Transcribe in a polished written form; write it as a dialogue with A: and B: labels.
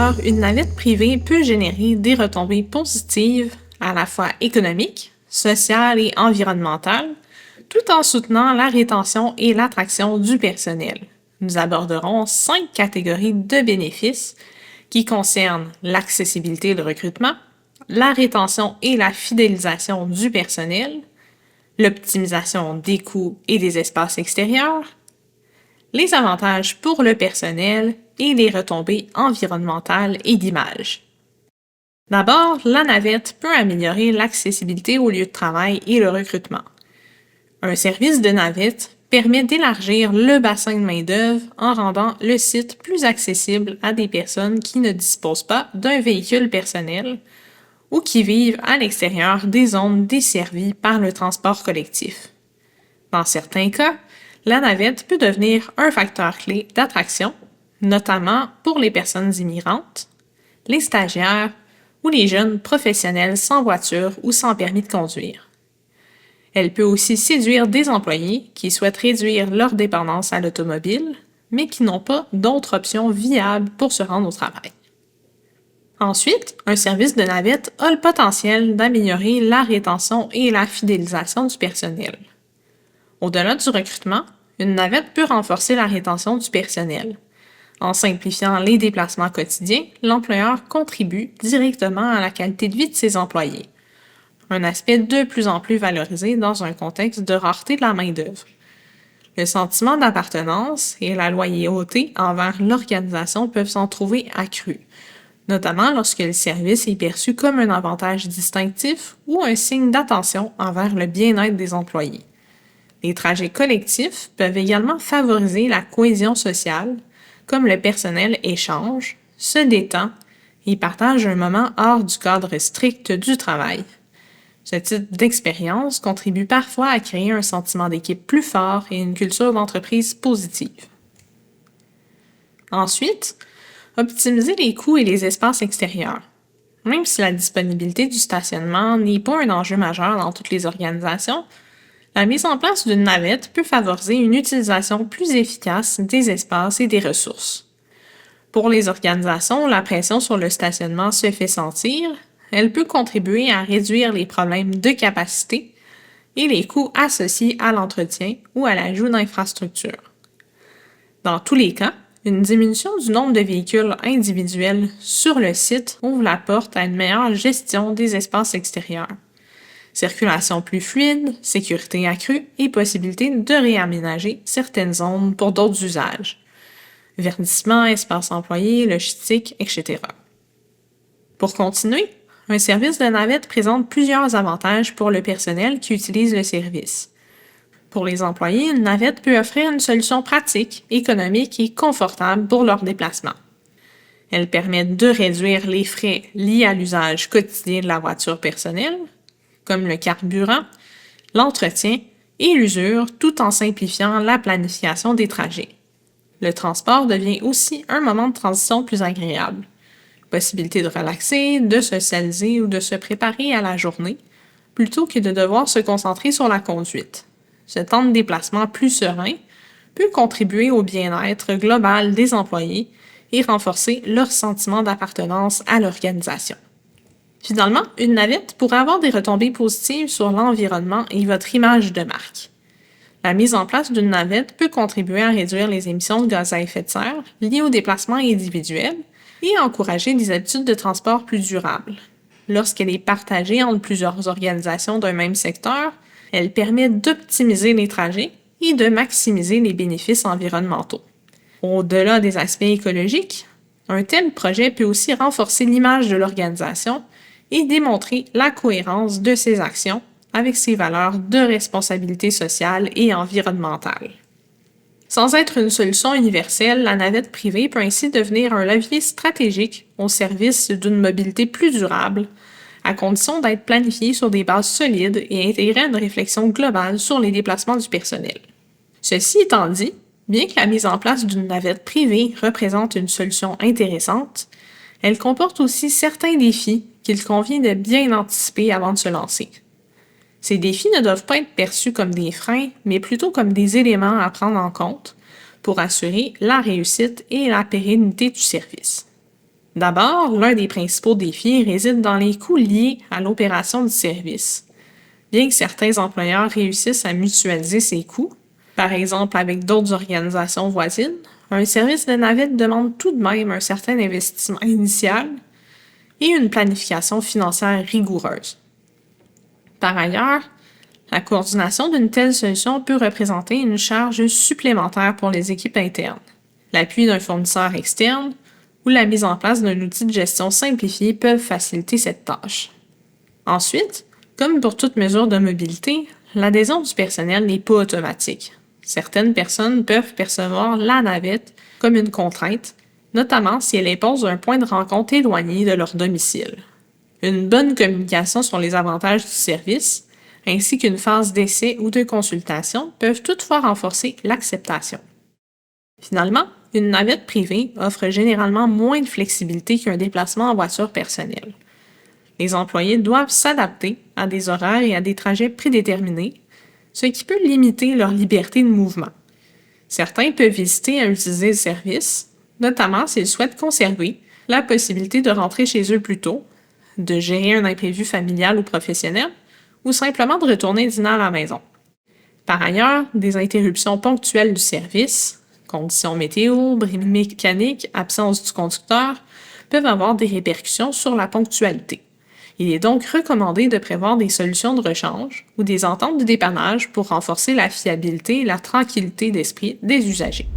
A: d'abord, une navette privée peut générer des retombées positives à la fois économiques, sociales et environnementales, tout en soutenant la rétention et l'attraction du personnel. Nous aborderons 5 catégories de bénéfices qui concernent l'accessibilité et le recrutement, la rétention et la fidélisation du personnel, l'optimisation des coûts et des espaces extérieurs, les avantages pour le personnel et les retombées environnementales et d'image. D'abord, la navette peut améliorer l'accessibilité au lieu de travail et le recrutement. Un service de navette permet d'élargir le bassin de main-d'œuvre en rendant le site plus accessible à des personnes qui ne disposent pas d'un véhicule personnel ou qui vivent à l'extérieur des zones desservies par le transport collectif. Dans certains cas, la navette peut devenir un facteur clé d'attraction, notamment pour les personnes immigrantes, les stagiaires ou les jeunes professionnels sans voiture ou sans permis de conduire. Elle peut aussi séduire des employés qui souhaitent réduire leur dépendance à l'automobile, mais qui n'ont pas d'autres options viables pour se rendre au travail. Ensuite, un service de navette a le potentiel d'améliorer la rétention et la fidélisation du personnel. Au-delà du recrutement, une navette peut renforcer la rétention du personnel. En simplifiant les déplacements quotidiens, l'employeur contribue directement à la qualité de vie de ses employés. Un aspect de plus en plus valorisé dans un contexte de rareté de la main-d'œuvre. Le sentiment d'appartenance et la loyauté envers l'organisation peuvent s'en trouver accrus, notamment lorsque le service est perçu comme un avantage distinctif ou un signe d'attention envers le bien-être des employés. Les trajets collectifs peuvent également favoriser la cohésion sociale, comme le personnel échange, se détend et partage un moment hors du cadre strict du travail. Ce type d'expérience contribue parfois à créer un sentiment d'équipe plus fort et une culture d'entreprise positive. Ensuite, optimiser les coûts et les espaces extérieurs. Même si la disponibilité du stationnement n'est pas un enjeu majeur dans toutes les organisations, la mise en place d'une navette peut favoriser une utilisation plus efficace des espaces et des ressources. Pour les organisations, la pression sur le stationnement se fait sentir. Elle peut contribuer à réduire les problèmes de capacité et les coûts associés à l'entretien ou à l'ajout d'infrastructures. Dans tous les cas, une diminution du nombre de véhicules individuels sur le site ouvre la porte à une meilleure gestion des espaces extérieurs. Circulation plus fluide, sécurité accrue et possibilité de réaménager certaines zones pour d'autres usages. Verdissement, espace employé, logistique, etc. Pour continuer, un service de navette présente plusieurs avantages pour le personnel qui utilise le service. Pour les employés, une navette peut offrir une solution pratique, économique et confortable pour leur déplacement. Elle permet de réduire les frais liés à l'usage quotidien de la voiture personnelle, comme le carburant, l'entretien et l'usure, tout en simplifiant la planification des trajets. Le transport devient aussi un moment de transition plus agréable. Possibilité de relaxer, de socialiser ou de se préparer à la journée, plutôt que de devoir se concentrer sur la conduite. Ce temps de déplacement plus serein peut contribuer au bien-être global des employés et renforcer leur sentiment d'appartenance à l'organisation. Finalement, une navette pourrait avoir des retombées positives sur l'environnement et votre image de marque. La mise en place d'une navette peut contribuer à réduire les émissions de gaz à effet de serre liées au déplacement individuel et à encourager des habitudes de transport plus durables. Lorsqu'elle est partagée entre plusieurs organisations d'un même secteur, elle permet d'optimiser les trajets et de maximiser les bénéfices environnementaux. Au-delà des aspects écologiques, un tel projet peut aussi renforcer l'image de l'organisation et démontrer la cohérence de ses actions avec ses valeurs de responsabilité sociale et environnementale. Sans être une solution universelle, la navette privée peut ainsi devenir un levier stratégique au service d'une mobilité plus durable, à condition d'être planifiée sur des bases solides et intégrer une réflexion globale sur les déplacements du personnel. Ceci étant dit, bien que la mise en place d'une navette privée représente une solution intéressante, elle comporte aussi certains défis qu'il convient de bien anticiper avant de se lancer. Ces défis ne doivent pas être perçus comme des freins, mais plutôt comme des éléments à prendre en compte pour assurer la réussite et la pérennité du service. D'abord, l'un des principaux défis réside dans les coûts liés à l'opération du service. Bien que certains employeurs réussissent à mutualiser ces coûts, par exemple avec d'autres organisations voisines, un service de navette demande tout de même un certain investissement initial et une planification financière rigoureuse. Par ailleurs, la coordination d'une telle solution peut représenter une charge supplémentaire pour les équipes internes. L'appui d'un fournisseur externe ou la mise en place d'un outil de gestion simplifié peuvent faciliter cette tâche. Ensuite, comme pour toute mesure de mobilité, l'adhésion du personnel n'est pas automatique. Certaines personnes peuvent percevoir la navette comme une contrainte, notamment si elle impose un point de rencontre éloigné de leur domicile. Une bonne communication sur les avantages du service, ainsi qu'une phase d'essai ou de consultation, peuvent toutefois renforcer l'acceptation. Finalement, une navette privée offre généralement moins de flexibilité qu'un déplacement en voiture personnelle. Les employés doivent s'adapter à des horaires et à des trajets prédéterminés, ce qui peut limiter leur liberté de mouvement. Certains peuvent hésiter à utiliser le service, notamment s'ils souhaitent conserver la possibilité de rentrer chez eux plus tôt, de gérer un imprévu familial ou professionnel, ou simplement de retourner dîner à la maison. Par ailleurs, des interruptions ponctuelles du service, conditions météo, bris mécaniques, absence du conducteur, peuvent avoir des répercussions sur la ponctualité. Il est donc recommandé de prévoir des solutions de rechange ou des ententes de dépannage pour renforcer la fiabilité et la tranquillité d'esprit des usagers.